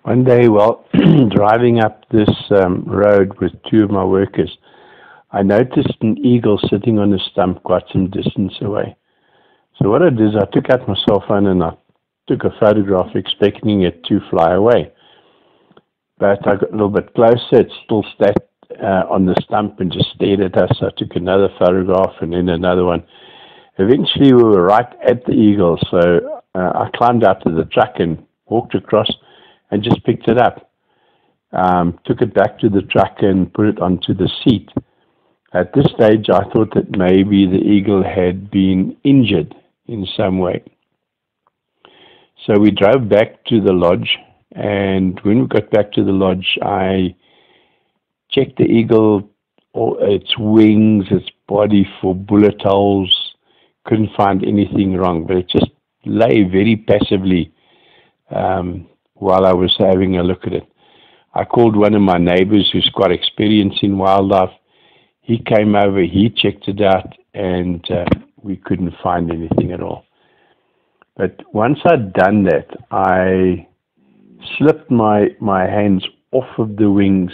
One day, while driving up this road with two of my workers, I noticed an eagle sitting on a stump quite some distance away. So what I did is I took out my cell phone and I took a photograph expecting it to fly away. But I got a little bit closer, it still sat on the stump and just stared at us. I took another photograph and then another one. Eventually we were right at the eagle, so I climbed out of the truck and walked across and just picked it up. Took it back to the truck and put it onto the seat. At this stage, I thought that maybe the eagle had been injured in some way. So we drove back to the lodge, and when we got back to the lodge, I checked the eagle, its wings, its body for bullet holes. Couldn't find anything wrong, but it just lay very passively while I was having a look at it. I called one of my neighbors who's quite experienced in wildlife. He came over, he checked it out, and we couldn't find anything at all. But once I'd done that, I slipped my hands off of the wings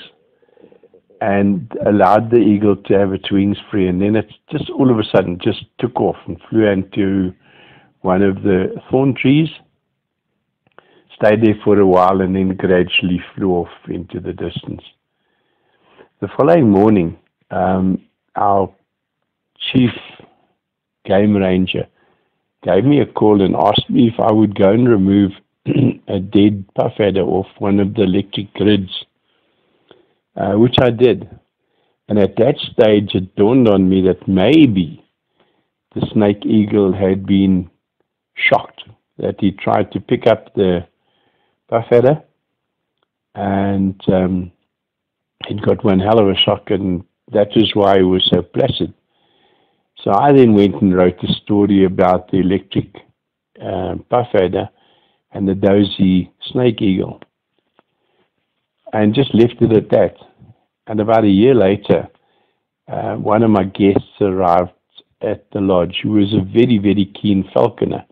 and allowed the eagle to have its wings free. And then it just all of a sudden just took off and flew into one of the thorn trees, stayed there for a while, and then gradually flew off into the distance. The following morning, our chief game ranger gave me a call and asked me if I would go and remove a dead puffadder off one of the electric grids, which I did. And at that stage, it dawned on me that maybe the snake eagle had been shocked, that he tried to pick up the puffadder and he'd got one hell of a shock, and that is why he was so placid. So I then went and wrote a story about the electric puffadder and the Dozy snake eagle and just left it at that. And about a year later, one of my guests arrived at the lodge who was a very, very keen falconer.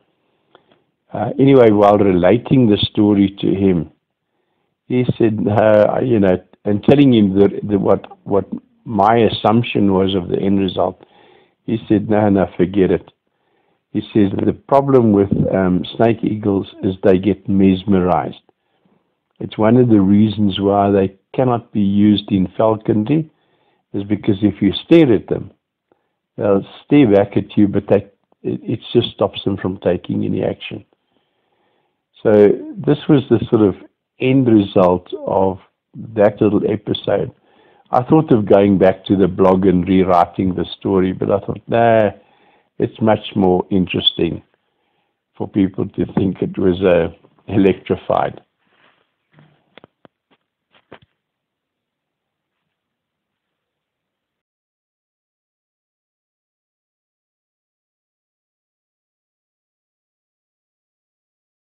Anyway, while relating the story to him, he said, and telling him what my assumption was of the end result, he said, no, forget it. He says the problem with snake eagles is they get mesmerized. It's one of the reasons why they cannot be used in falconry, is because if you stare at them, they'll stare back at you, but it just stops them from taking any action. So this was the sort of end result of that little episode. I thought of going back to the blog and rewriting the story, but I thought, nah, it's much more interesting for people to think it was electrified.